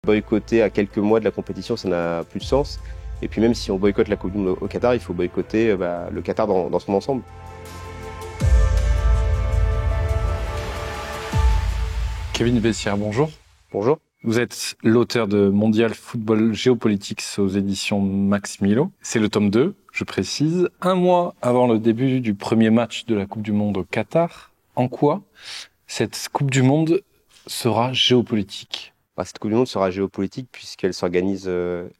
Boycotter à quelques mois de la compétition, ça n'a plus de sens. Et puis même si on boycotte la Coupe du Monde au Qatar, il faut boycotter le Qatar dans son ensemble. Kevin Bessière, bonjour. Bonjour. Vous êtes l'auteur de Mondial Football Geopolitics aux éditions Max Milo. C'est le tome 2, je précise. Un mois avant le début du premier match de la Coupe du Monde au Qatar, en quoi cette Coupe du Monde sera géopolitique ? Cette Coupe du Monde sera géopolitique puisqu'elle s'organise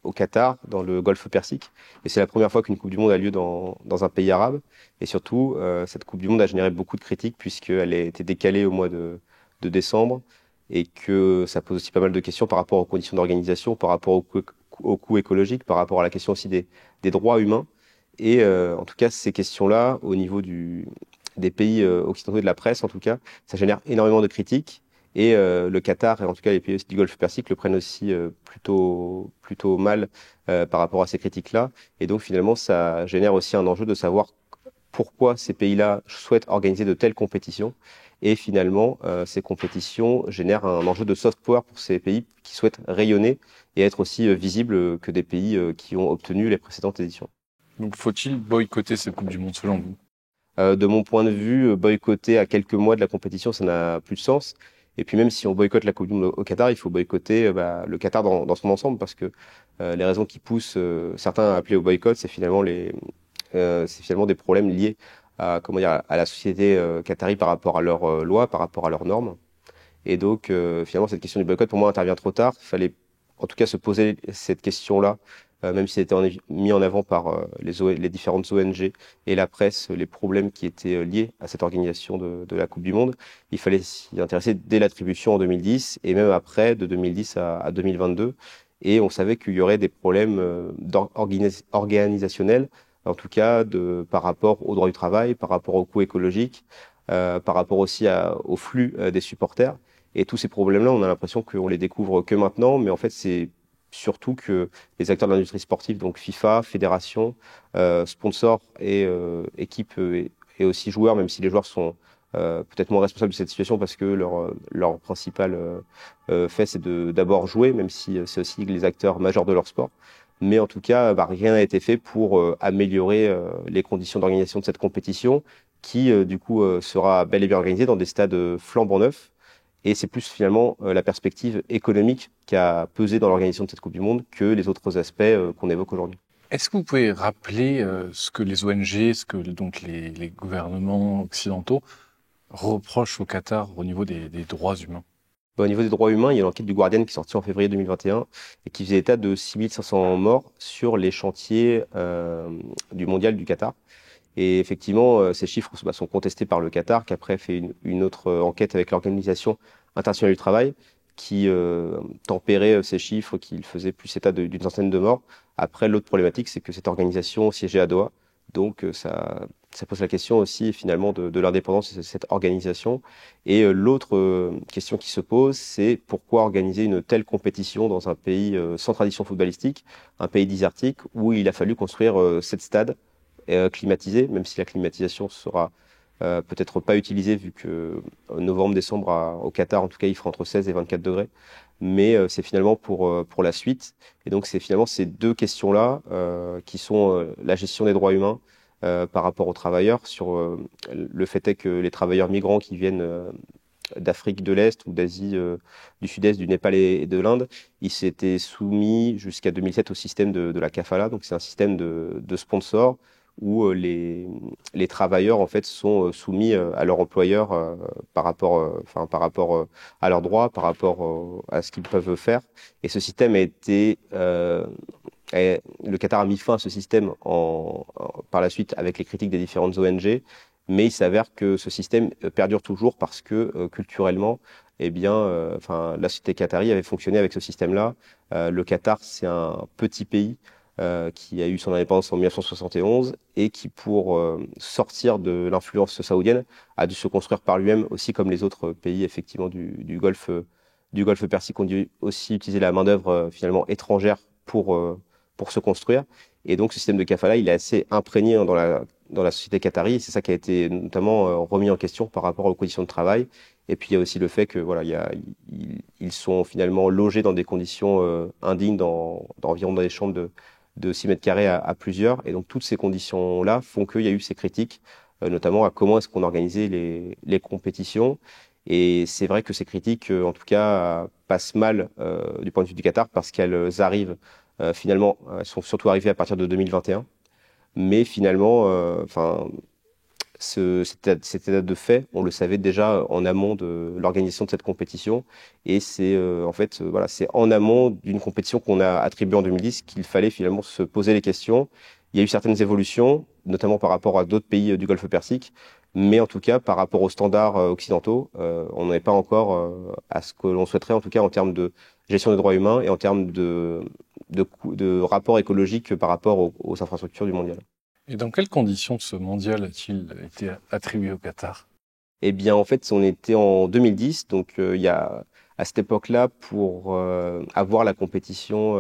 au Qatar, dans le Golfe Persique. Et c'est la première fois qu'une Coupe du Monde a lieu dans un pays arabe. Et surtout, cette Coupe du Monde a généré beaucoup de critiques puisqu'elle a été décalée au mois de décembre et que ça pose aussi pas mal de questions par rapport aux conditions d'organisation, par rapport au coût écologique, par rapport à la question aussi des droits humains. Et en tout cas, ces questions-là, au niveau des pays occidentaux et de la presse, en tout cas, ça génère énormément de critiques. Et le Qatar, et en tout cas les pays du Golfe Persique, le prennent aussi plutôt mal par rapport à ces critiques-là. Et donc finalement, ça génère aussi un enjeu de savoir pourquoi ces pays-là souhaitent organiser de telles compétitions. Et finalement, ces compétitions génèrent un enjeu de soft power pour ces pays qui souhaitent rayonner et être aussi visibles que des pays qui ont obtenu les précédentes éditions. Donc faut-il boycotter cette Coupe du Monde selon vous ? De mon point de vue, boycotter à quelques mois de la compétition, ça n'a plus de sens. Et puis même si on boycotte la Coupe du Monde au Qatar, il faut boycotter le Qatar dans son ensemble parce que les raisons qui poussent certains à appeler au boycott, c'est finalement des problèmes liés à la société qatari par rapport à leurs lois, par rapport à leurs normes. Et donc finalement cette question du boycott pour moi intervient trop tard. Il fallait en tout cas se poser cette question-là, même si c'était mis en avant par les différentes ONG et la presse, les problèmes qui étaient liés à cette organisation de la Coupe du Monde. Il fallait s'y intéresser dès l'attribution en 2010 et même après, de 2010 à 2022. Et on savait qu'il y aurait des problèmes organisationnels, en tout cas par rapport au droit du travail, par rapport au coût écologique, par rapport aussi au flux des supporters. Et tous ces problèmes-là, on a l'impression qu'on les découvre que maintenant, mais en fait, c'est surtout que les acteurs de l'industrie sportive, donc FIFA, fédération, sponsors et équipes et aussi joueurs, même si les joueurs sont peut-être moins responsables de cette situation parce que leur principal fait, c'est d'abord jouer, même si c'est aussi les acteurs majeurs de leur sport. Mais en tout cas, rien n'a été fait pour améliorer les conditions d'organisation de cette compétition qui, du coup, sera bel et bien organisée dans des stades flambant neufs. Et c'est plus finalement la perspective économique qui a pesé dans l'organisation de cette Coupe du Monde que les autres aspects qu'on évoque aujourd'hui. Est-ce que vous pouvez rappeler ce que les ONG, ce que donc les gouvernements occidentaux reprochent au Qatar au niveau des droits humains ? Au niveau des droits humains, il y a l'enquête du Guardian qui est sortie en février 2021 et qui faisait état de 6500 morts sur les chantiers du mondial du Qatar. Et effectivement, ces chiffres sont contestés par le Qatar, qui après fait une autre enquête avec l'Organisation internationale du travail, qui tempérait ces chiffres, qui faisait plus état d'une centaine de morts. Après, l'autre problématique, c'est que cette organisation siégeait à Doha. Donc, ça pose la question aussi, finalement, de l'indépendance de cette organisation. Et l'autre question qui se pose, c'est pourquoi organiser une telle compétition dans un pays sans tradition footballistique, un pays désertique, où il a fallu construire 7 stades climatisé, même si la climatisation sera peut-être pas utilisée vu que novembre-décembre au Qatar, en tout cas, il fera entre 16 et 24 degrés. Mais c'est finalement pour la suite. Et donc, c'est finalement ces deux questions-là qui sont la gestion des droits humains par rapport aux travailleurs, sur le fait est que les travailleurs migrants qui viennent d'Afrique de l'Est ou d'Asie du Sud-Est, du Népal et de l'Inde, ils s'étaient soumis jusqu'à 2007 au système de la kafala. Donc, c'est un système de sponsors où les travailleurs en fait sont soumis à leur employeur par rapport à leurs droits, par rapport à ce qu'ils peuvent faire. Et ce système a été le Qatar a mis fin à ce système par la suite avec les critiques des différentes ONG, mais il s'avère que ce système perdure toujours parce que culturellement, la société qatari avait fonctionné avec ce système-là. Le Qatar, c'est un petit pays qui a eu son indépendance en 1971 et qui, pour sortir de l'influence saoudienne, a dû se construire par lui-même aussi comme les autres pays effectivement du Golfe Persique ont dû aussi utiliser la main-d'œuvre finalement étrangère pour se construire. Et donc ce système de kafala, il est assez imprégné dans la société qatari. Et c'est ça qui a été notamment remis en question par rapport aux conditions de travail. Et puis il y a aussi le fait que voilà, ils sont finalement logés dans des conditions indignes, environ dans des chambres de 6 mètres carrés à plusieurs. Et donc toutes ces conditions-là font qu'il y a eu ces critiques, notamment à comment est-ce qu'on organisait les compétitions. Et c'est vrai que ces critiques, en tout cas, passent mal du point de vue du Qatar parce qu'elles arrivent finalement, elles sont surtout arrivées à partir de 2021. Mais finalement, enfin, cet état de fait, on le savait déjà en amont de l'organisation de cette compétition. Et c'est en fait, voilà, c'est en amont d'une compétition qu'on a attribuée en 2010 qu'il fallait finalement se poser les questions. Il y a eu certaines évolutions, notamment par rapport à d'autres pays du Golfe Persique, mais en tout cas, par rapport aux standards occidentaux, on n'en est pas encore à ce que l'on souhaiterait, en tout cas en termes de gestion des droits humains et en termes de rapport écologique par rapport aux infrastructures du mondial. Et dans quelles conditions ce mondial a-t-il été attribué au Qatar? Eh bien, en fait, on était en 2010, donc il y a à cette époque-là, pour avoir la compétition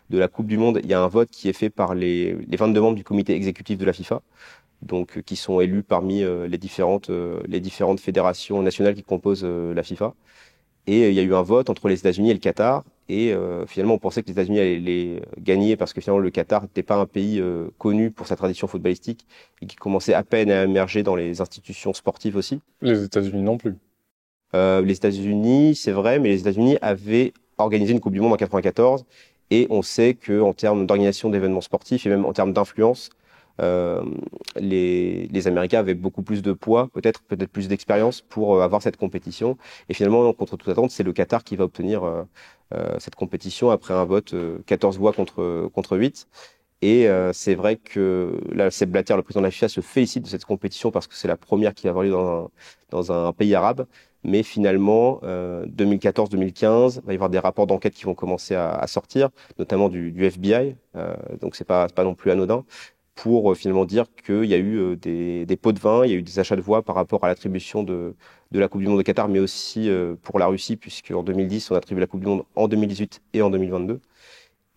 de la Coupe du Monde, il y a un vote qui est fait par les 22 membres du comité exécutif de la FIFA, donc qui sont élus parmi les différentes fédérations nationales qui composent la FIFA. Et il y a eu un vote entre les États-Unis et le Qatar. Et finalement, on pensait que les États-Unis allaient les gagner parce que finalement, le Qatar n'était pas un pays connu pour sa tradition footballistique et qui commençait à peine à émerger dans les institutions sportives aussi. Les États-Unis non plus. Les États-Unis, c'est vrai, mais les États-Unis avaient organisé une Coupe du Monde en 94 et on sait que en termes d'organisation d'événements sportifs et même en termes d'influence, les Américains avaient beaucoup plus de poids, peut-être plus d'expérience pour avoir cette compétition. Et finalement, contre toute attente, c'est le Qatar qui va obtenir cette compétition après un vote 14 voix contre 8. Et c'est vrai que là, Sepp Blatter, le président de la FIFA, se félicite de cette compétition parce que c'est la première qui va avoir lieu dans un pays arabe. Mais finalement, 2014-2015, il va y avoir des rapports d'enquête qui vont commencer à sortir, notamment du FBI. Donc c'est pas non plus anodin, pour finalement dire qu'il y a eu des pots de vin, il y a eu des achats de voix par rapport à l'attribution de la Coupe du Monde au Qatar, mais aussi pour la Russie, puisque en 2010, on a attribué la Coupe du Monde en 2018 et en 2022.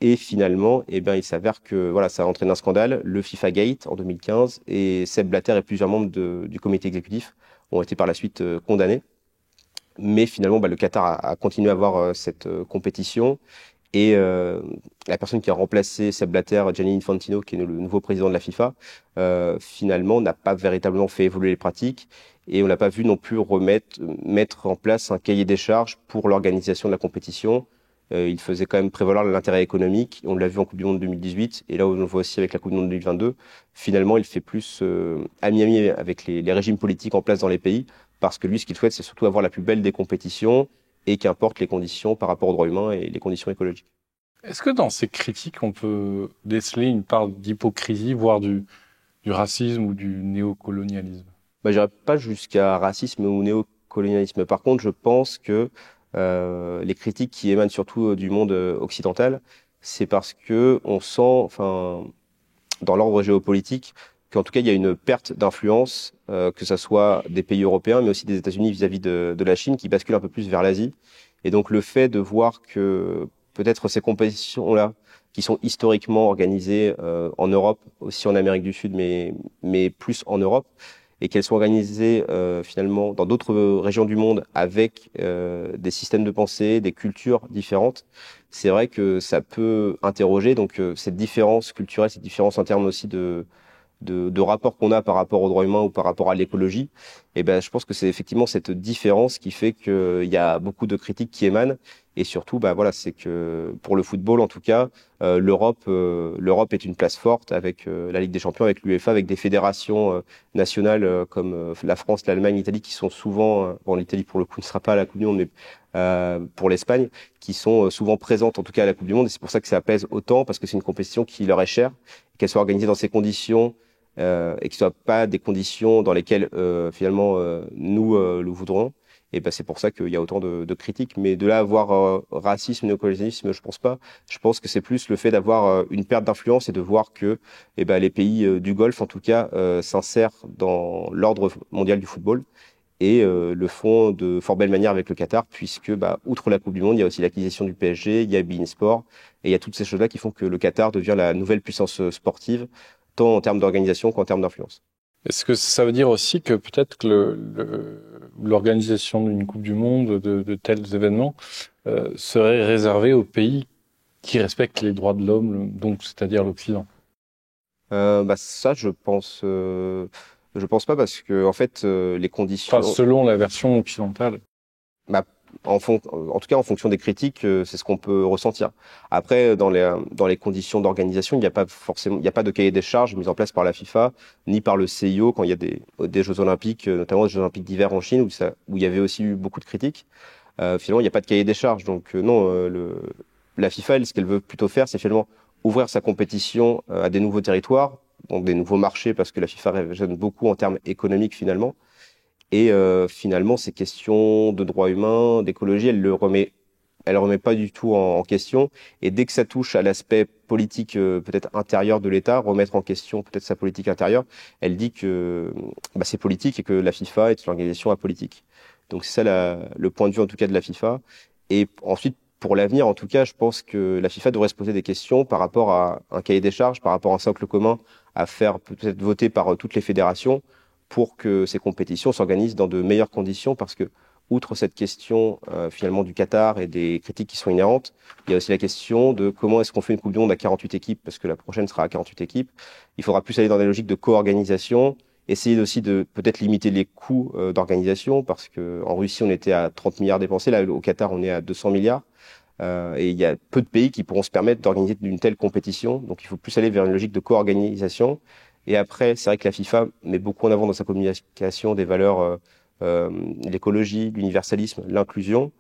Et finalement, eh ben, il s'avère que voilà, ça a entraîné un scandale, le FIFA Gate en 2015, et Sepp Blatter et plusieurs membres du comité exécutif ont été par la suite condamnés. Mais finalement, le Qatar a continué à avoir cette compétition. Et la personne qui a remplacé Sepp Blatter, Gianni Infantino, qui est le nouveau président de la FIFA, finalement n'a pas véritablement fait évoluer les pratiques et on n'a pas vu non plus mettre en place un cahier des charges pour l'organisation de la compétition. Il faisait quand même prévaloir l'intérêt économique. On l'a vu en Coupe du Monde 2018 et là on le voit aussi avec la Coupe du Monde 2022. Finalement, il fait plus ami-ami avec les régimes politiques en place dans les pays parce que lui, ce qu'il souhaite, c'est surtout avoir la plus belle des compétitions et qu'importe les conditions par rapport aux droits humains et les conditions écologiques. Est-ce que dans ces critiques, on peut déceler une part d'hypocrisie, voire du racisme ou du néocolonialisme? J'irai pas jusqu'à racisme ou néocolonialisme. Par contre, je pense que les critiques qui émanent surtout du monde occidental, c'est parce que on sent, enfin, dans l'ordre géopolitique, qu'en tout cas, il y a une perte d'influence, que ce soit des pays européens, mais aussi des États-Unis vis-à-vis de la Chine, qui bascule un peu plus vers l'Asie. Et donc, le fait de voir que peut-être ces compétitions-là, qui sont historiquement organisées en Europe, aussi en Amérique du Sud, mais plus en Europe, et qu'elles sont organisées finalement dans d'autres régions du monde avec des systèmes de pensée, des cultures différentes, c'est vrai que ça peut interroger. Donc, cette différence culturelle, cette différence en termes aussi de rapport qu'on a par rapport aux droits humains ou par rapport à l'écologie, et ben, je pense que c'est effectivement cette différence qui fait qu'il y a beaucoup de critiques qui émanent. Et surtout, voilà, c'est que pour le football, en tout cas, l'Europe est une place forte avec la Ligue des Champions, avec l'UEFA, avec des fédérations nationales comme la France, l'Allemagne, l'Italie, qui sont souvent, bon, l'Italie pour le coup ne sera pas à la Coupe du Monde, mais pour l'Espagne, qui sont souvent présentes en tout cas à la Coupe du Monde. Et c'est pour ça que ça pèse autant, parce que c'est une compétition qui leur est chère, qu'elle soit organisée dans ces conditions. Et que ce soit pas des conditions dans lesquelles finalement nous le voudrons. Et ben c'est pour ça qu'il y a autant de critiques. Mais de là à avoir racisme, néocolonialisme, je pense pas. Je pense que c'est plus le fait d'avoir une perte d'influence et de voir que les pays du Golfe, en tout cas, s'insèrent dans l'ordre mondial du football et le font de fort belle manière avec le Qatar, puisque outre la Coupe du Monde, il y a aussi l'acquisition du PSG, il y a beIN Sport, et il y a toutes ces choses-là qui font que le Qatar devient la nouvelle puissance sportive, tant en termes d'organisation qu'en termes d'influence. Est-ce que ça veut dire aussi que peut-être que l'organisation d'une Coupe du Monde, de tels événements, serait réservée aux pays qui respectent les droits de l'homme, donc c'est-à-dire l'Occident? Ça, je pense pas parce que en fait, les Enfin, conditions, selon la version occidentale. bah, en tout cas, en fonction des critiques, c'est ce qu'on peut ressentir. Après, dans les conditions d'organisation, il n'y a pas de cahier des charges mis en place par la FIFA, ni par le CIO quand il y a des Jeux Olympiques, notamment des Jeux Olympiques d'hiver en Chine, où il y avait aussi eu beaucoup de critiques. Finalement, il n'y a pas de cahier des charges. Donc, non, la FIFA, elle, ce qu'elle veut plutôt faire, c'est finalement ouvrir sa compétition à des nouveaux territoires, donc des nouveaux marchés, parce que la FIFA raisonne beaucoup en termes économiques finalement. Et finalement, ces questions de droits humains, d'écologie, elle remet pas du tout en question. Et dès que ça touche à l'aspect politique, peut-être intérieur de l'État, remettre en question peut-être sa politique intérieure, elle dit que c'est politique et que la FIFA est une organisation apolitique. Donc c'est ça le point de vue en tout cas de la FIFA. Et ensuite, pour l'avenir, en tout cas, je pense que la FIFA devrait se poser des questions par rapport à un cahier des charges, par rapport à un socle commun à faire peut-être voter par toutes les fédérations pour que ces compétitions s'organisent dans de meilleures conditions parce que, outre cette question finalement du Qatar et des critiques qui sont inhérentes, il y a aussi la question de comment est-ce qu'on fait une Coupe du Monde à 48 équipes, parce que la prochaine sera à 48 équipes. Il faudra plus aller dans des logiques de co-organisation, essayer aussi de peut-être limiter les coûts d'organisation, parce que en Russie, on était à 30 milliards dépensés, là, au Qatar, on est à 200 milliards. Et il y a peu de pays qui pourront se permettre d'organiser une telle compétition. Donc il faut plus aller vers une logique de co-organisation. Et après, c'est vrai que la FIFA met beaucoup en avant dans sa communication des valeurs, euh, l'écologie, l'universalisme, l'inclusion.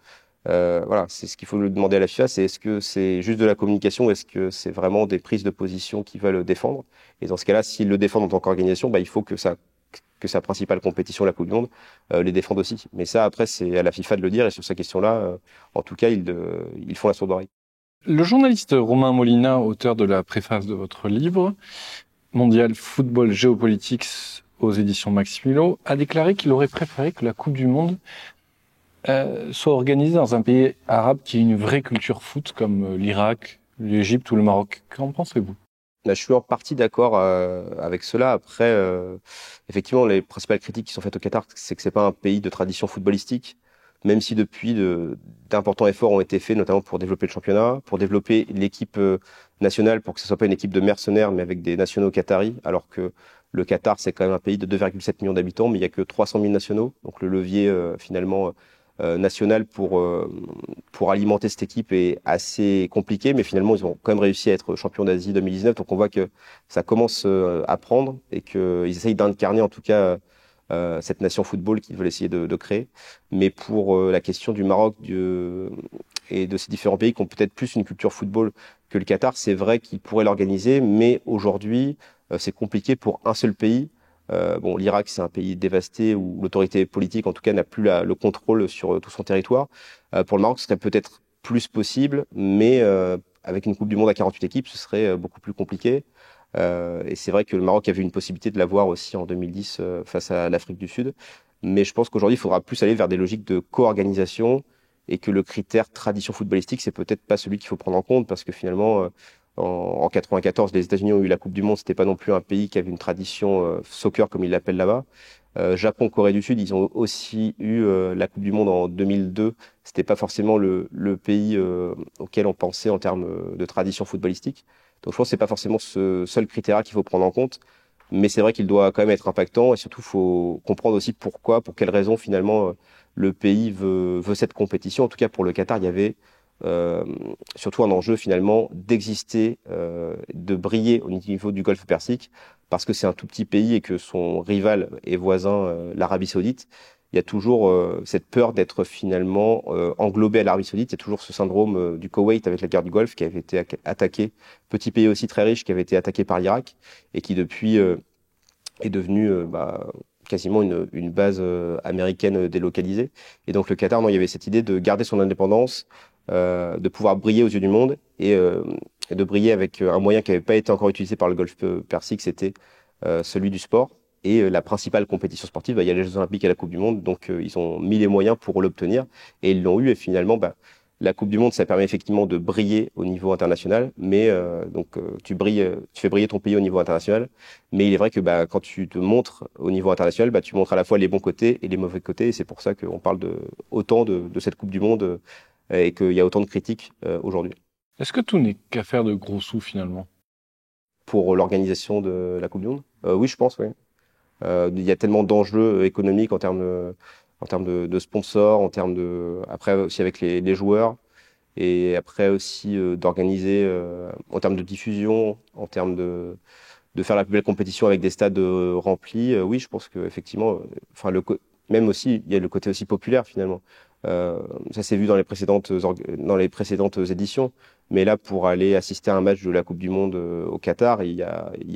Voilà, c'est ce qu'il faut le demander à la FIFA, c'est est-ce que c'est juste de la communication ou est-ce que c'est vraiment des prises de position qu'ils veulent défendre? Et dans ce cas-là, s'ils le défendent en tant qu'organisation, il faut que sa principale compétition, la Coupe du Monde, les défende aussi. Mais ça, après, c'est à la FIFA de le dire et sur ces questions-là, en tout cas, ils font la sourde oreille. Le journaliste Romain Molina, auteur de la préface de votre livre, Mondial Football Geopolitics aux éditions Maximilo, a déclaré qu'il aurait préféré que la Coupe du Monde soit organisée dans un pays arabe qui a une vraie culture foot, comme l'Irak, l'Égypte ou le Maroc. Qu'en pensez-vous? Là, je suis en partie d'accord avec cela. Après, effectivement, les principales critiques qui sont faites au Qatar, c'est que c'est pas un pays de tradition footballistique, même si depuis d'importants efforts ont été faits, notamment pour développer le championnat, pour développer l'équipe nationale, pour que ce soit pas une équipe de mercenaires, mais avec des nationaux qataris, alors que le Qatar, c'est quand même un pays de 2,7 millions d'habitants, mais il y a que 300 000 nationaux. Donc le levier finalement national pour alimenter cette équipe est assez compliqué, mais finalement, ils ont quand même réussi à être champions d'Asie 2019. Donc, on voit que ça commence à prendre et qu'ils essayent d'incarner en tout cas cette nation football qu'ils veulent essayer de créer. Mais pour la question du Maroc et de ces différents pays qui ont peut-être plus une culture football que le Qatar, c'est vrai qu'ils pourraient l'organiser, mais aujourd'hui, c'est compliqué pour un seul pays. Bon, l'Irak, c'est un pays dévasté où l'autorité politique, en tout cas, n'a plus le contrôle sur tout son territoire. Pour le Maroc, ce serait peut-être plus possible, mais avec une Coupe du Monde à 48 équipes, ce serait beaucoup plus compliqué. Et c'est vrai que le Maroc avait une possibilité de l'avoir aussi en 2010 face à l'Afrique du Sud. Mais je pense qu'aujourd'hui, il faudra plus aller vers des logiques de co-organisation et que le critère tradition footballistique, c'est peut-être pas celui qu'il faut prendre en compte parce que finalement, en 94, les États-Unis ont eu la Coupe du Monde. C'était pas non plus un pays qui avait une tradition soccer comme ils l'appellent là-bas. Japon, Corée du Sud, ils ont aussi eu la Coupe du Monde en 2002. C'était pas forcément le pays auquel on pensait en termes de tradition footballistique. Donc je pense que c'est pas forcément ce seul critère qu'il faut prendre en compte, mais c'est vrai qu'il doit quand même être impactant et surtout faut comprendre aussi pourquoi, pour quelles raisons finalement le pays veut cette compétition. En tout cas pour le Qatar, il y avait euh, surtout un enjeu finalement d'exister, de briller au niveau du Golfe Persique, parce que c'est un tout petit pays et que son rival et voisin, l'Arabie Saoudite, il y a toujours cette peur d'être finalement englobé à l'Arabie Saoudite. Il y a toujours ce syndrome du Koweït avec la guerre du Golfe qui avait été attaqué, petit pays aussi très riche qui avait été attaqué par l'Irak et qui depuis est devenu quasiment une base américaine délocalisée. Et donc le Qatar, non, il y avait cette idée de garder son indépendance, de pouvoir briller aux yeux du monde et de briller avec un moyen qui n'avait pas été encore utilisé par le Golfe Persique, c'était celui du sport. Et la principale compétition sportive, il y a les Jeux Olympiques et la Coupe du Monde, donc ils ont mis les moyens pour l'obtenir et ils l'ont eu. Et finalement, La Coupe du Monde, ça permet effectivement de briller au niveau international, mais tu fais briller ton pays au niveau international. Mais il est vrai que quand tu te montres au niveau international, tu montres à la fois les bons côtés et les mauvais côtés. Et c'est pour ça qu'on parle autant de cette Coupe du Monde et qu'il y a autant de critiques aujourd'hui. Est-ce que tout n'est qu'affaire de gros sous finalement? Pour l'organisation de la Coupe du Monde, oui, je pense, oui. Il y a tellement d'enjeux économiques en termes de sponsors, après aussi avec les joueurs. Et après aussi d'organiser en termes de diffusion, en termes de faire la plus belle compétition avec des stades remplis. Oui, je pense que effectivement, enfin même aussi, il y a le côté aussi populaire finalement. Ça s'est vu dans les précédentes éditions. Mais là, pour aller assister à un match de la Coupe du Monde au Qatar, il y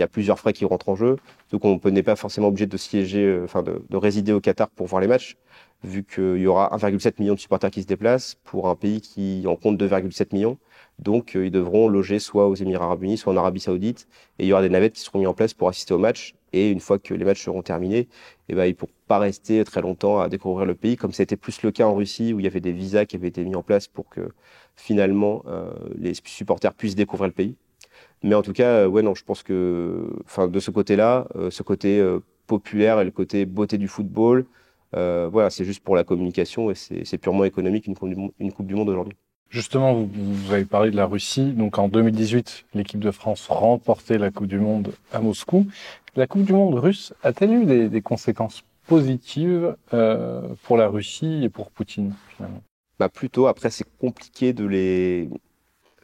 a plusieurs frais qui rentrent en jeu. Donc on n'est pas forcément obligé de siéger, de résider au Qatar pour voir les matchs, vu qu'il y aura 1,7 million de supporters qui se déplacent pour un pays qui en compte 2,7 millions. Donc ils devront loger soit aux Émirats Arabes Unis, soit en Arabie Saoudite. Et il y aura des navettes qui seront mises en place pour assister aux matchs. Et une fois que les matchs seront terminés, ils ne pourront pas rester très longtemps à découvrir le pays, comme c'était plus le cas en Russie, où il y avait des visas qui avaient été mis en place pour que finalement les supporters puissent découvrir le pays. Mais en tout cas, ouais, non, je pense que, de ce côté-là, ce côté populaire et le côté beauté du football, voilà, c'est juste pour la communication et c'est purement économique une Coupe du Monde aujourd'hui. Justement, vous avez parlé de la Russie. Donc en 2018, l'équipe de France remportait la Coupe du Monde à Moscou. La Coupe du Monde russe a-t-elle eu des conséquences positives pour la Russie et pour Poutine finalement? Plutôt, après, c'est compliqué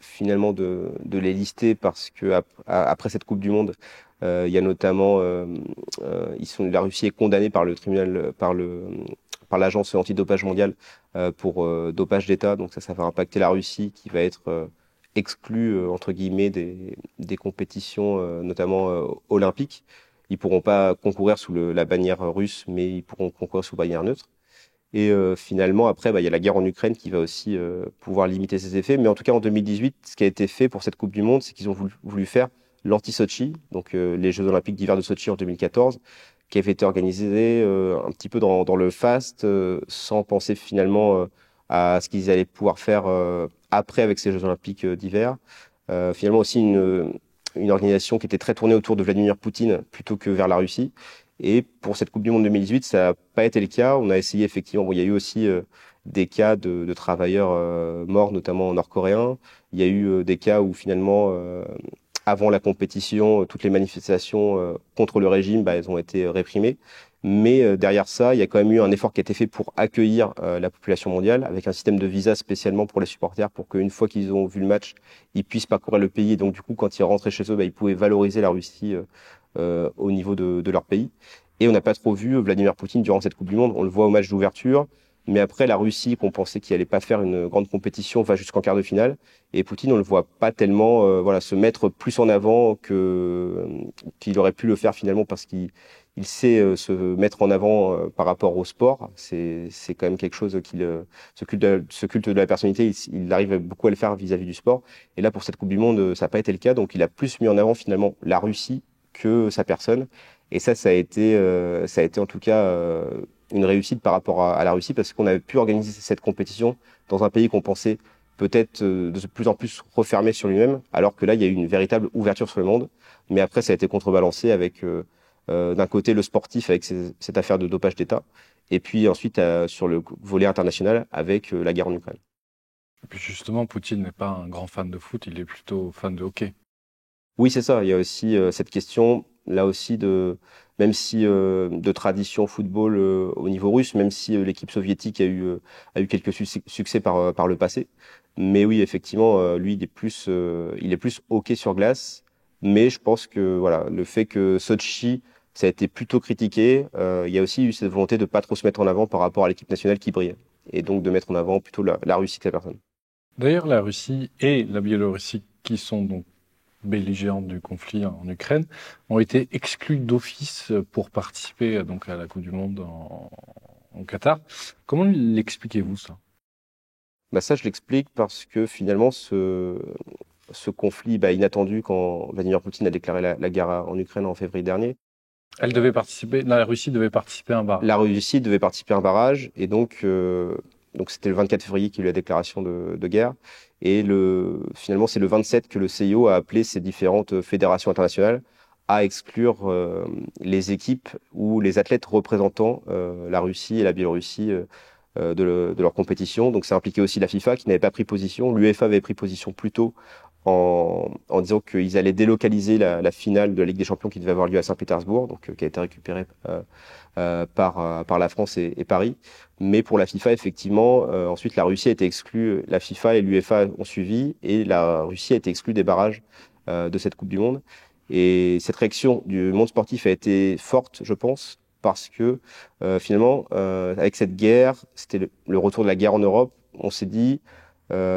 finalement de les lister parce que après cette Coupe du Monde, il y a notamment, la Russie est condamnée par le tribunal, par l'agence antidopage mondiale pour dopage d'État. Donc ça va impacter la Russie qui va être exclue entre guillemets des compétitions, notamment olympiques. Ils pourront pas concourir sous la bannière russe, mais ils pourront concourir sous bannière neutre. Et finalement, après, il y a la guerre en Ukraine qui va aussi pouvoir limiter ses effets. Mais en tout cas, en 2018, ce qui a été fait pour cette Coupe du Monde, c'est qu'ils ont voulu faire l'anti-Sochi, donc les Jeux Olympiques d'hiver de Sochi en 2014, qui avait été organisé un petit peu dans le faste, sans penser finalement à ce qu'ils allaient pouvoir faire après avec ces Jeux Olympiques d'hiver. Finalement aussi une organisation qui était très tournée autour de Vladimir Poutine plutôt que vers la Russie. Et pour cette Coupe du Monde 2018, ça n'a pas été le cas. On a essayé effectivement. Bon, il y a eu aussi des cas de travailleurs morts, notamment nord-coréens. Il y a eu des cas où finalement, avant la compétition, toutes les manifestations contre le régime, elles ont été réprimées. Mais derrière ça, il y a quand même eu un effort qui a été fait pour accueillir la population mondiale, avec un système de visa spécialement pour les supporters, pour qu'une fois qu'ils ont vu le match, ils puissent parcourir le pays. Et donc du coup, quand ils rentraient chez eux, ils pouvaient valoriser la Russie au niveau de leur pays. Et on n'a pas trop vu Vladimir Poutine durant cette Coupe du Monde. On le voit au match d'ouverture, mais après la Russie, qu'on pensait qu'il allait pas faire une grande compétition, va jusqu'en quart de finale. Et Poutine, on le voit pas tellement se mettre plus en avant qu'il aurait pu le faire finalement, parce qu'il sait se mettre en avant par rapport au sport. C'est quand même quelque chose ce culte de la personnalité, il arrive beaucoup à le faire vis-à-vis du sport. Et là, pour cette Coupe du Monde, ça n'a pas été le cas. Donc il a plus mis en avant finalement la Russie que sa personne. Et ça a été en tout cas une réussite par rapport à la Russie, parce qu'on avait pu organiser cette compétition dans un pays qu'on pensait peut-être de plus en plus refermé sur lui-même, alors que là, il y a eu une véritable ouverture sur le monde. Mais après, ça a été contrebalancé avec d'un côté le sportif avec cette affaire de dopage d'État, et puis ensuite sur le volet international avec la guerre en Ukraine. Et puis justement, Poutine n'est pas un grand fan de foot, il est plutôt fan de hockey. Oui, c'est ça. Il y a aussi cette question, là aussi, même si de tradition football au niveau russe, même si l'équipe soviétique a eu quelques succès par le passé. Mais oui, effectivement, lui, il est plus hockey sur glace. Mais je pense que voilà, le fait que Sochi, ça a été plutôt critiqué, il y a aussi eu cette volonté de pas trop se mettre en avant par rapport à l'équipe nationale qui brille. Et donc de mettre en avant plutôt la Russie que la personne. D'ailleurs, la Russie et la Biélorussie, qui sont donc belligérantes du conflit en Ukraine, ont été exclus d'office pour participer donc à la Coupe du Monde en Qatar. Comment l'expliquez-vous ça? Ça, je l'explique parce que finalement, ce conflit inattendu, quand Vladimir Poutine a déclaré la guerre en Ukraine en février dernier, La Russie devait participer à un barrage. la Russie devait participer à un barrage, et donc donc c'était le 24 février qu'il y a eu la déclaration de guerre. Et finalement, c'est le 27 que le CIO a appelé ces différentes fédérations internationales à exclure les équipes ou les athlètes représentant la Russie et la Biélorussie de leur compétition. Donc ça impliquait aussi la FIFA qui n'avait pas pris position. L'UEFA avait pris position plus tôt en disant qu'ils allaient délocaliser la finale de la Ligue des Champions qui devait avoir lieu à Saint-Pétersbourg, donc qui a été récupérée par la France et Paris. Mais pour la FIFA, effectivement, ensuite la Russie a été exclue, la FIFA et l'UEFA ont suivi, et la Russie a été exclue des barrages de cette Coupe du Monde. Et cette réaction du monde sportif a été forte, je pense, parce que finalement, avec cette guerre, c'était le retour de la guerre en Europe, on s'est dit,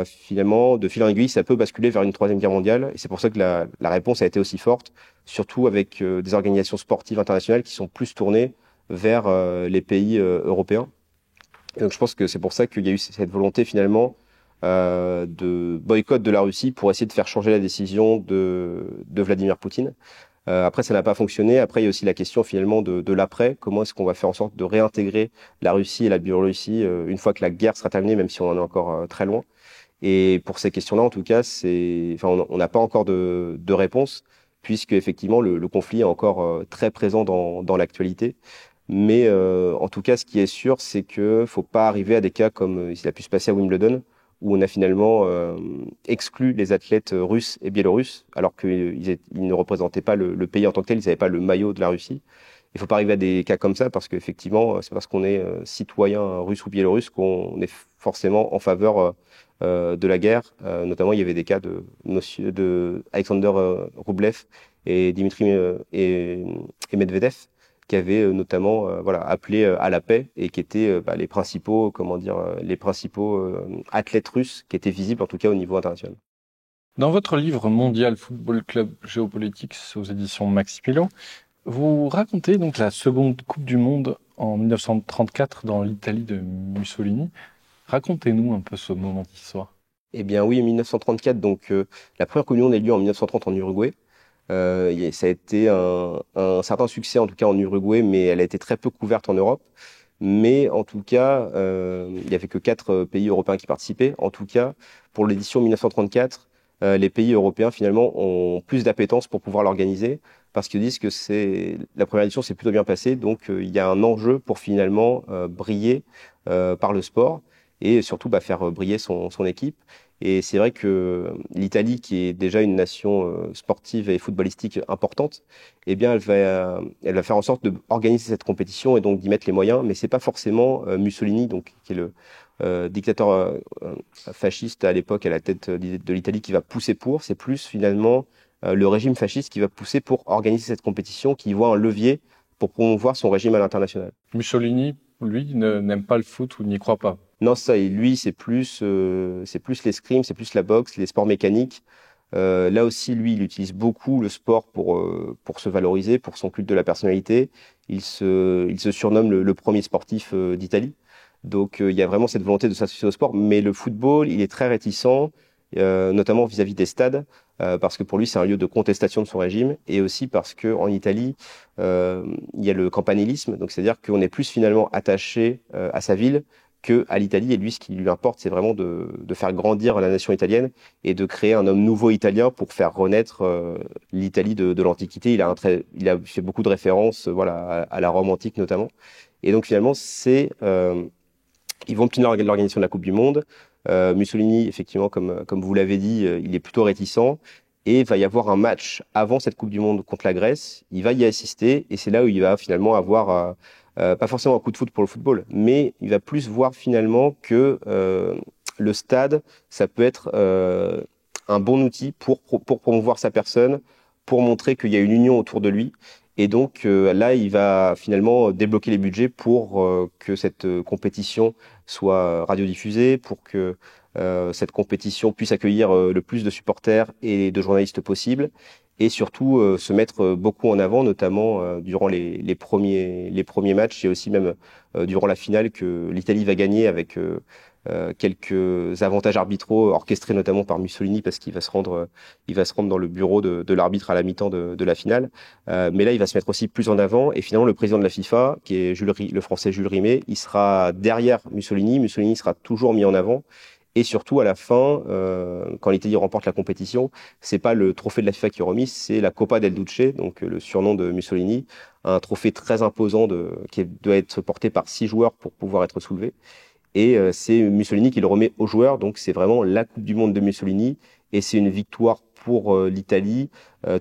finalement, de fil en aiguille, ça peut basculer vers une troisième guerre mondiale. Et c'est pour ça que la réponse a été aussi forte, surtout avec des organisations sportives internationales qui sont plus tournées vers les pays européens. Et donc je pense que c'est pour ça qu'il y a eu cette volonté finalement de boycott de la Russie pour essayer de faire changer la décision de Vladimir Poutine. Après, ça n'a pas fonctionné. Après, il y a aussi la question finalement de l'après. Comment est-ce qu'on va faire en sorte de réintégrer la Russie et la Biélorussie une fois que la guerre sera terminée, même si on en est encore très loin. Et pour ces questions-là, en tout cas, on n'a pas encore de réponse, puisque effectivement le conflit est encore très présent dans l'actualité. Mais en tout cas, ce qui est sûr, c'est que faut pas arriver à des cas comme il a pu se passer à Wimbledon, où on a finalement exclu les athlètes russes et biélorusses, alors qu'ils ne représentaient pas le pays en tant que tel, ils n'avaient pas le maillot de la Russie. Il faut pas arriver à des cas comme ça, parce qu'effectivement, c'est parce qu'on est citoyen russe ou biélorusse qu'on est forcément en faveur de la guerre. Notamment, il y avait des cas de Alexander Roublev et Dimitri et Medvedev, qui avaient notamment appelé à la paix et qui étaient les principaux athlètes russes qui étaient visibles en tout cas au niveau international. Dans votre livre Mondial Football Club Géopolitics aux éditions Max Milo, vous racontez donc la seconde Coupe du Monde en 1934 dans l'Italie de Mussolini. Racontez-nous un peu ce moment d'histoire. Eh bien oui, 1934, donc la première Coupe du Monde a eu lieu en 1930 en Uruguay. Ça a été un certain succès en tout cas en Uruguay, mais elle a été très peu couverte en Europe. Mais en tout cas, il n'y avait que 4 pays européens qui participaient. En tout cas, pour l'édition 1934, les pays européens finalement ont plus d'appétence pour pouvoir l'organiser, parce qu'ils disent que la première édition s'est plutôt bien passée, donc il y a un enjeu pour finalement briller par le sport et surtout faire briller son équipe. Et c'est vrai que l'Italie, qui est déjà une nation sportive et footballistique importante, eh bien, elle va faire en sorte d'organiser cette compétition et donc d'y mettre les moyens. Mais c'est pas forcément Mussolini, donc qui est le dictateur fasciste à l'époque à la tête de l'Italie, qui va pousser pour. C'est plus finalement le régime fasciste qui va pousser pour organiser cette compétition, qui voit un levier pour promouvoir son régime à l'international. Mussolini, lui, n'aime pas le foot ou n'y croit pas. Non, ça, et lui, c'est plus l'escrime, c'est plus la boxe, les sports mécaniques. Là aussi, lui, il utilise beaucoup le sport pour se valoriser, pour son culte de la personnalité. Il se surnomme le premier sportif d'Italie. Donc, il y a vraiment cette volonté de s'associer au sport. Mais le football, il est très réticent, notamment vis-à-vis des stades, parce que pour lui, c'est un lieu de contestation de son régime, et aussi parce que en Italie, il y a le campanilisme. Donc, c'est-à-dire qu'on est plus finalement attaché à sa ville que à l'Italie. Et lui, ce qui lui importe, c'est vraiment de faire grandir la nation italienne et de créer un homme nouveau italien pour faire renaître l'Italie de l'Antiquité. Il a fait beaucoup de références, à la Rome antique notamment. Et donc finalement, ils vont obtenir l'organisation de la Coupe du Monde. Mussolini, effectivement, comme vous l'avez dit, il est plutôt réticent. Et il va y avoir un match avant cette Coupe du Monde contre la Grèce. Il va y assister et c'est là où il va finalement avoir pas forcément un coup de foot pour le football, mais il va plus voir finalement que le stade, ça peut être un bon outil pour promouvoir sa personne, pour montrer qu'il y a une union autour de lui. Et donc là, il va finalement débloquer les budgets pour que cette compétition soit radiodiffusée, pour que cette compétition puisse accueillir le plus de supporters et de journalistes possible, et surtout se mettre beaucoup en avant, notamment durant les premiers matchs, et aussi même durant la finale que l'Italie va gagner avec quelques avantages arbitraux orchestrés notamment par Mussolini parce qu'il va se rendre, dans le bureau de l'arbitre à la mi-temps de la finale. Mais là, il va se mettre aussi plus en avant. Et finalement, le président de la FIFA, qui est le français Jules Rimet, il sera derrière Mussolini. Mussolini sera toujours mis en avant. Et surtout, à la fin, quand l'Italie remporte la compétition, c'est pas le trophée de la FIFA qui est remis, c'est la Coppa del Duce, donc le surnom de Mussolini, un trophée très imposant doit être porté par 6 joueurs pour pouvoir être soulevé. Et c'est Mussolini qui le remet aux joueurs, donc c'est vraiment la Coupe du Monde de Mussolini, et c'est une victoire pour l'Italie,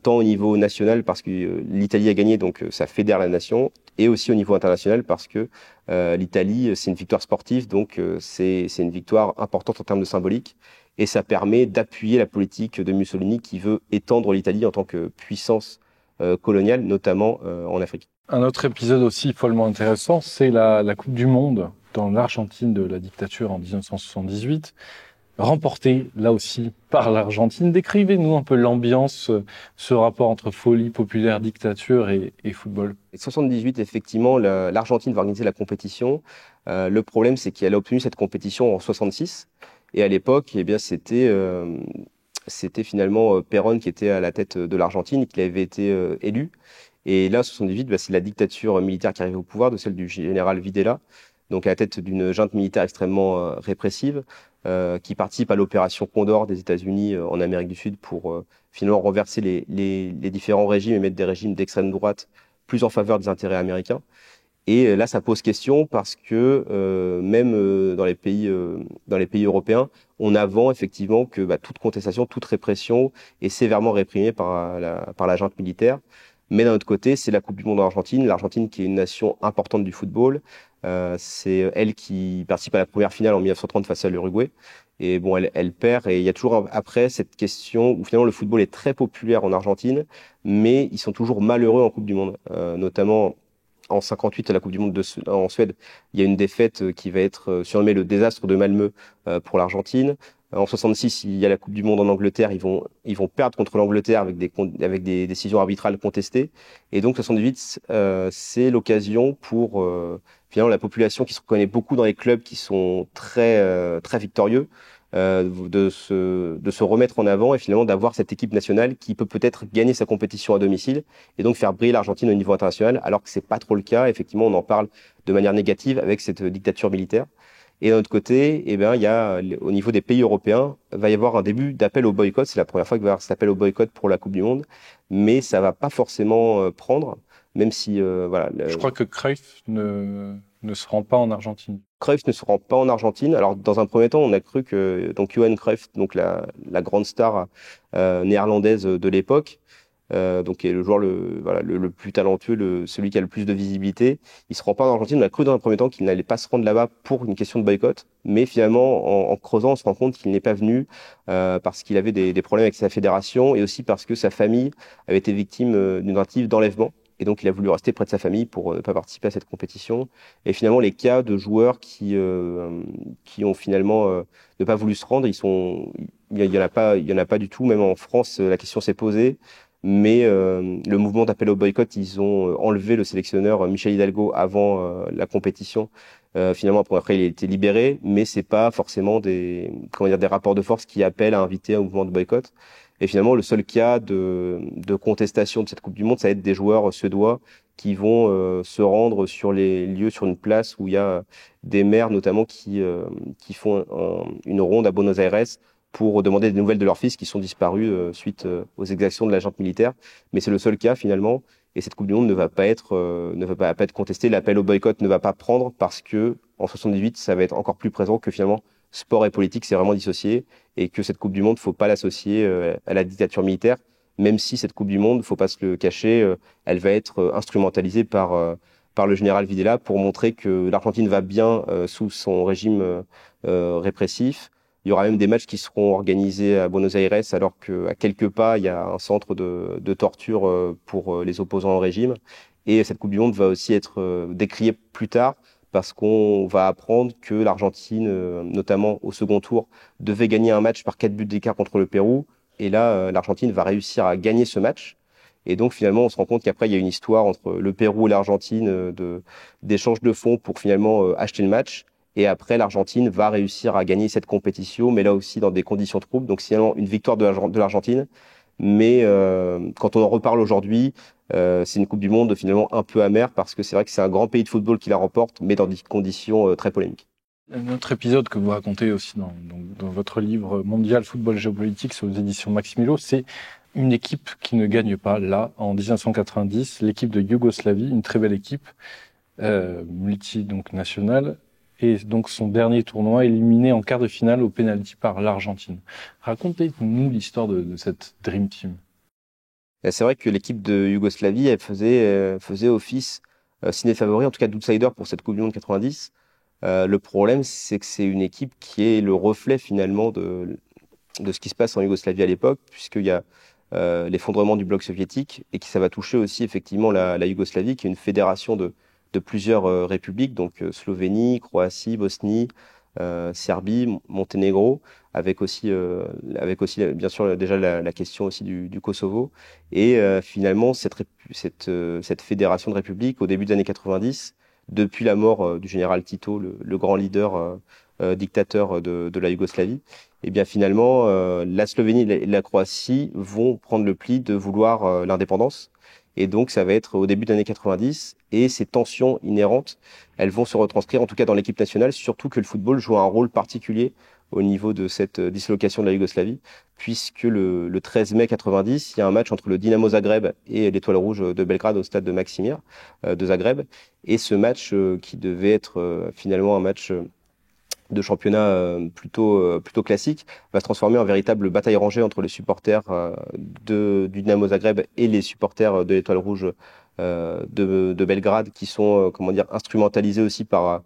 tant au niveau national parce que l'Italie a gagné, donc ça fédère la nation, et aussi au niveau international parce que l'Italie, c'est une victoire sportive, donc c'est une victoire importante en termes de symbolique, et ça permet d'appuyer la politique de Mussolini qui veut étendre l'Italie en tant que puissance coloniale, notamment en Afrique. Un autre épisode aussi follement intéressant, c'est la Coupe du Monde dans l'Argentine de la dictature en 1978, remportée là aussi par l'Argentine. Décrivez-nous un peu l'ambiance, ce rapport entre folie populaire, dictature et football. En 78, effectivement, l'Argentine va organiser la compétition. Le problème, c'est qu'elle a obtenu cette compétition en 66. Et à l'époque, eh bien, c'était finalement Perón qui était à la tête de l'Argentine, qui avait été élu. Et là, en 78, bah, c'est la dictature militaire qui arrive au pouvoir, de celle du général Videla, donc à la tête d'une junte militaire extrêmement répressive, qui participe à l'opération Condor des États-Unis en Amérique du Sud pour finalement renverser les différents régimes et mettre des régimes d'extrême droite plus en faveur des intérêts américains. Et là, ça pose question parce que même dans les pays européens, on a vent effectivement que bah, toute contestation, toute répression est sévèrement réprimée par la junte militaire. Mais d'un autre côté, c'est la Coupe du Monde en Argentine. L'Argentine qui est une nation importante du football. C'est elle qui participe à la première finale en 1930 face à l'Uruguay. Et bon, elle perd. Et il y a toujours après cette question où finalement le football est très populaire en Argentine, mais ils sont toujours malheureux en Coupe du Monde. Notamment en 58 à la Coupe du Monde en Suède, il y a une défaite qui va être surnommée le désastre de Malmö pour l'Argentine. En 66, il y a la Coupe du Monde en Angleterre. Ils vont perdre contre l'Angleterre avec des décisions arbitrales contestées. Et donc 78, c'est l'occasion pour finalement la population qui se reconnaît beaucoup dans les clubs qui sont très victorieux, de se remettre en avant et finalement d'avoir cette équipe nationale qui peut-être gagner sa compétition à domicile et donc faire briller l'Argentine au niveau international, alors que c'est pas trop le cas. Effectivement, on en parle de manière négative avec cette dictature militaire. Et d'un autre côté, eh ben, il y a, au niveau des pays européens, va y avoir un début d'appel au boycott. C'est la première fois qu'il va y avoir cet appel au boycott pour la Coupe du Monde, mais ça va pas forcément prendre, même si voilà. Je crois que Cruyff ne se rend pas en Argentine. Cruyff ne se rend pas en Argentine. Alors, dans un premier temps, on a cru que donc Johan Cruyff, donc la grande star néerlandaise de l'époque, donc qui est le joueur le plus talentueux, celui qui a le plus de visibilité, il se rend pas en Argentine. On a cru dans un premier temps qu'il n'allait pas se rendre là-bas pour une question de boycott, mais finalement, en creusant, on se rend compte qu'il n'est pas venu parce qu'il avait des problèmes avec sa fédération et aussi parce que sa famille avait été victime d'une tentative d'enlèvement. Et donc, il a voulu rester près de sa famille pour ne pas participer à cette compétition. Et finalement, les cas de joueurs qui ont finalement ne pas voulu se rendre, il y en a pas du tout. Même en France, la question s'est posée. Mais le mouvement d'appel au boycott, ils ont enlevé le sélectionneur Michel Hidalgo avant la compétition. Finalement, après, il a été libéré, mais c'est pas forcément des rapports de force qui appellent à inviter un mouvement de boycott. Et finalement, le seul cas de contestation de cette Coupe du Monde, ça va être des joueurs suédois qui vont se rendre sur les lieux, sur une place où il y a des maires notamment qui font une ronde à Buenos Aires pour demander des nouvelles de leurs fils qui sont disparus suite aux exactions de la junte militaire. Mais c'est le seul cas finalement. Et cette Coupe du Monde ne va pas être contestée. L'appel au boycott ne va pas prendre parce que en 78, ça va être encore plus présent que finalement sport et politique, c'est vraiment dissocié et que cette Coupe du Monde, faut pas l'associer à la dictature militaire. Même si cette Coupe du Monde, faut pas se le cacher, elle va être instrumentalisée par le général Videla pour montrer que l'Argentine va bien sous son régime répressif. Il y aura même des matchs qui seront organisés à Buenos Aires, alors qu'à quelques pas, il y a un centre de torture pour les opposants au régime. Et cette Coupe du Monde va aussi être décriée plus tard, parce qu'on va apprendre que l'Argentine, notamment au second tour, devait gagner un match par 4 buts d'écart contre le Pérou. Et là, l'Argentine va réussir à gagner ce match. Et donc finalement, on se rend compte qu'après, il y a une histoire entre le Pérou et l'Argentine d'échange de fonds pour finalement acheter le match. Et après, l'Argentine va réussir à gagner cette compétition, mais là aussi dans des conditions troubles. Donc, c'est une victoire de l'Argentine. Mais quand on en reparle aujourd'hui, c'est une Coupe du Monde finalement un peu amère parce que c'est vrai que c'est un grand pays de football qui la remporte, mais dans des conditions très polémiques. Un autre épisode que vous racontez aussi dans votre livre Mondial Football Géopolitique aux éditions Max Milo, c'est une équipe qui ne gagne pas là, en 1990, l'équipe de Yougoslavie, une très belle équipe, donc nationale, et donc son dernier tournoi éliminé en quart de finale au pénalty par l'Argentine. Racontez-nous l'histoire de cette Dream Team. Et c'est vrai que l'équipe de Yougoslavie, elle faisait office ciné favori, en tout cas d'outsider pour cette Coupe du Monde 90. Le problème, c'est que c'est une équipe qui est le reflet finalement de ce qui se passe en Yougoslavie à l'époque, puisqu'il y a l'effondrement du bloc soviétique et que ça va toucher aussi effectivement la Yougoslavie, qui est une fédération de plusieurs républiques, donc Slovénie, Croatie, Bosnie, Serbie, Monténégro, avec aussi bien sûr déjà la question aussi du Kosovo. Et finalement, cette fédération de républiques, au début des années 90, depuis la mort du général Tito, le grand leader dictateur de la Yougoslavie, et bien finalement, la Slovénie et la Croatie vont prendre le pli de vouloir l'indépendance. Et donc, ça va être au début des années 90, et ces tensions inhérentes, elles vont se retranscrire, en tout cas dans l'équipe nationale, surtout que le football joue un rôle particulier au niveau de cette dislocation de la Yougoslavie, puisque le 13 mai 90, il y a un match entre le Dinamo Zagreb et l'Étoile Rouge de Belgrade au stade de Maksimir de Zagreb, et ce match qui devait être finalement un match de championnat plutôt classique, va se transformer en véritable bataille rangée entre les supporters du Dynamo Zagreb et les supporters de l'Étoile Rouge de Belgrade, qui sont comment dire instrumentalisés aussi par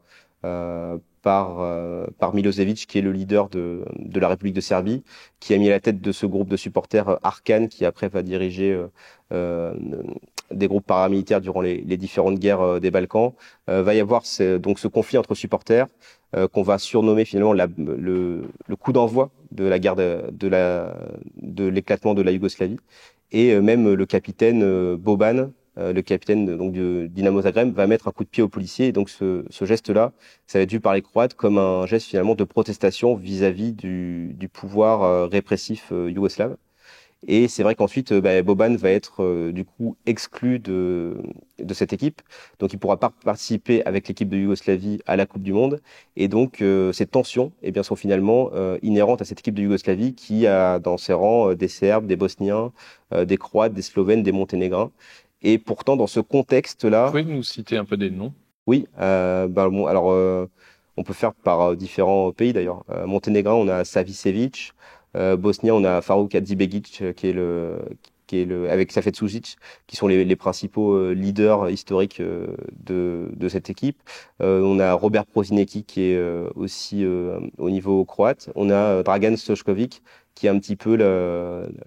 Milosevic, qui est le leader de la République de Serbie, qui a mis à la tête de ce groupe de supporters Arkan, qui après va diriger euh, des groupes paramilitaires durant les différentes guerres des Balkans. Va y avoir donc ce conflit entre supporters qu'on va surnommer finalement le coup d'envoi de la guerre de l'éclatement de la Yougoslavie. Et même le capitaine Boban, le capitaine donc du Dinamo Zagreb, va mettre un coup de pied aux policiers. Et donc ce geste-là, ça va être vu par les Croates comme un geste finalement de protestation vis-à-vis du pouvoir répressif yougoslave. Et c'est vrai qu'ensuite, Boban va être du coup exclu de cette équipe. Donc, il pourra pas participer avec l'équipe de Yougoslavie à la Coupe du Monde. Et donc, ces tensions sont finalement inhérentes à cette équipe de Yougoslavie qui a dans ses rangs des Serbes, des Bosniens, des Croates, des Slovènes, des Monténégrins. Et pourtant, dans ce contexte-là... Vous pouvez nous citer un peu des noms? Oui, alors, on peut faire par différents pays d'ailleurs. Monténégrin, on a Savicevic. Bosnien, on a Faruk Hadzibegic, avec Safet Suzic, qui sont les principaux leaders historiques de cette équipe. On a Robert Prosinecki, qui est aussi au niveau croate. On a Dragan Stojkovic, qui est un petit peu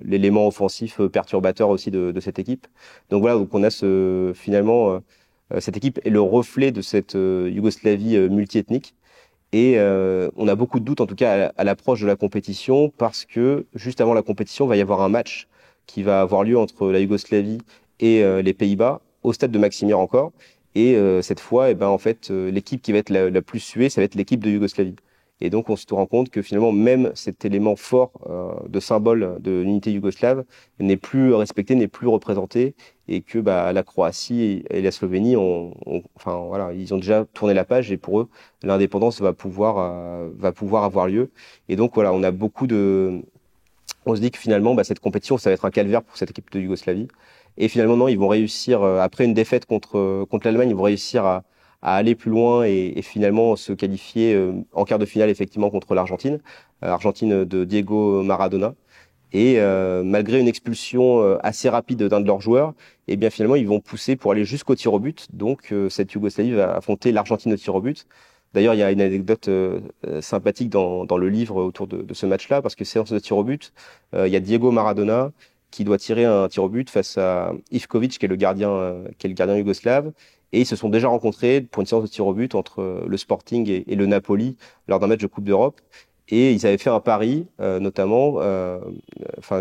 l'élément offensif perturbateur aussi de cette équipe. Donc voilà, donc on a finalement cette équipe est le reflet de cette Yougoslavie multiethnique. Et on a beaucoup de doutes, en tout cas, à l'approche de la compétition, parce que juste avant la compétition, il va y avoir un match qui va avoir lieu entre la Yougoslavie et les Pays-Bas, au stade de Maksimir encore. Et cette fois, en fait, l'équipe qui va être la plus suée, ça va être l'équipe de Yougoslavie. Et donc, on se rend compte que finalement, même cet élément fort de symbole de l'unité yougoslave n'est plus respecté, n'est plus représenté, et que la Croatie et la Slovénie enfin voilà, ils ont déjà tourné la page, et pour eux, l'indépendance va pouvoir avoir lieu. Et donc voilà, on se dit que finalement, cette compétition, ça va être un calvaire pour cette équipe de Yougoslavie. Et finalement, non, ils vont réussir, après une défaite contre l'Allemagne, ils vont réussir à aller plus loin et finalement se qualifier en quart de finale, effectivement, contre l'Argentine. Argentine de Diego Maradona. Et malgré une expulsion assez rapide d'un de leurs joueurs, et bien finalement, ils vont pousser pour aller jusqu'au tir au but. Donc, cette Yougoslavie va affronter l'Argentine au tir au but. D'ailleurs, il y a une anecdote sympathique dans le livre autour de ce match-là, parce que séance de tir au but, il y a Diego Maradona qui doit tirer un tir au but face à Ivkovic, qui est le gardien yougoslave. Et ils se sont déjà rencontrés pour une séance de tir au but entre le Sporting et le Napoli lors d'un match de Coupe d'Europe. Et ils avaient fait un pari, notamment,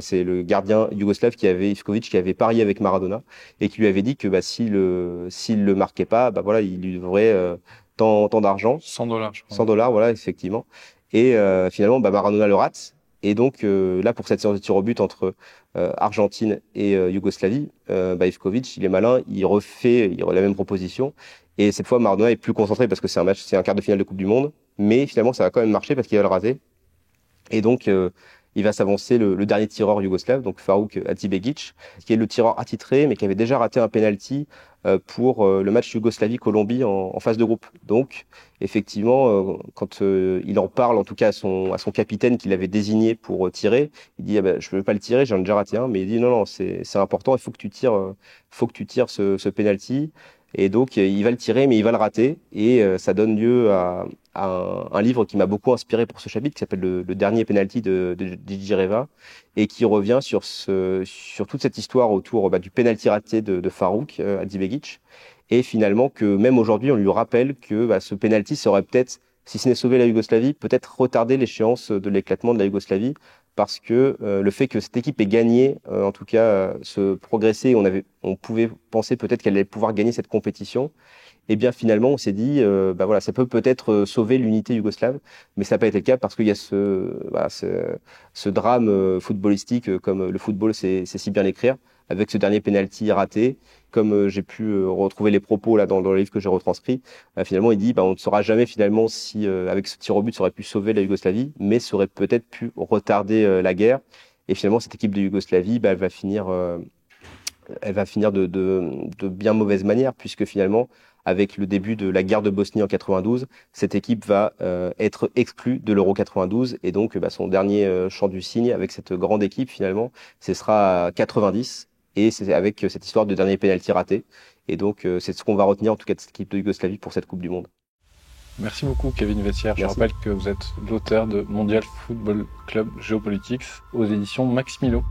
c'est le gardien yougoslave Ivkovic, qui avait parié avec Maradona et qui lui avait dit que s'il le marquait pas, voilà, il lui devrait tant d'argent. 100 $, je crois. 100 $, voilà, effectivement. Et finalement, Maradona le rate. Et donc là, pour cette séance de tir au but entre Argentine et Yougoslavie, Ivkovic, il est malin, il refait la même proposition. Et cette fois, Maradona est plus concentré parce que c'est un quart de finale de Coupe du Monde. Mais finalement, ça va quand même marcher parce qu'il va le rater. Et donc, il va s'avancer le dernier tireur yougoslave, donc Farouk Hadzibegic, qui est le tireur attitré, mais qui avait déjà raté un penalty pour le match Yougoslavie-Colombie en phase de groupe. Donc, effectivement, quand il en parle, en tout cas à son capitaine qu'il avait désigné pour tirer, il dit ah ben, je ne veux pas le tirer, j'en ai déjà raté un, mais il dit non, c'est important, il faut que tu tires ce penalty. Et donc, il va le tirer, mais il va le rater. Et ça donne lieu à un livre qui m'a beaucoup inspiré pour ce chapitre, qui s'appelle le dernier penalty de Gigi Riva, et qui revient sur toute cette histoire autour du penalty raté de Farouk Hadzibegic. Et finalement, que même aujourd'hui, on lui rappelle que ce penalty serait peut-être, si ce n'est sauver la Yougoslavie, peut-être retarder l'échéance de l'éclatement de la Yougoslavie, parce que le fait que cette équipe ait gagné, en tout cas, se progresser, on pouvait penser peut-être qu'elle allait pouvoir gagner cette compétition. Et bien finalement, on s'est dit, voilà, ça peut peut-être sauver l'unité yougoslave, mais ça n'a pas été le cas parce qu'il y a ce drame footballistique, comme le football c'est si bien l'écrire, avec ce dernier penalty raté. Comme j'ai pu retrouver les propos là dans le livre que j'ai retranscrit, finalement il dit, on ne saura jamais finalement si avec ce tir au but ça aurait pu sauver la Yougoslavie, mais ça aurait peut-être pu retarder la guerre. Et finalement, cette équipe de Yougoslavie, elle va finir de bien mauvaise manière, puisque finalement, avec le début de la guerre de Bosnie en 92, cette équipe va être exclue de l'Euro 92, et donc son dernier chant du cygne avec cette grande équipe, finalement, ce sera à 90, et c'est avec cette histoire de dernier pénalty raté. Et donc, c'est ce qu'on va retenir, en tout cas, de cette équipe de Yougoslavie pour cette Coupe du Monde. Merci beaucoup, Kevin Vessière. Je rappelle que vous êtes l'auteur de Mondial Football Club Geopolitics aux éditions Max Milo.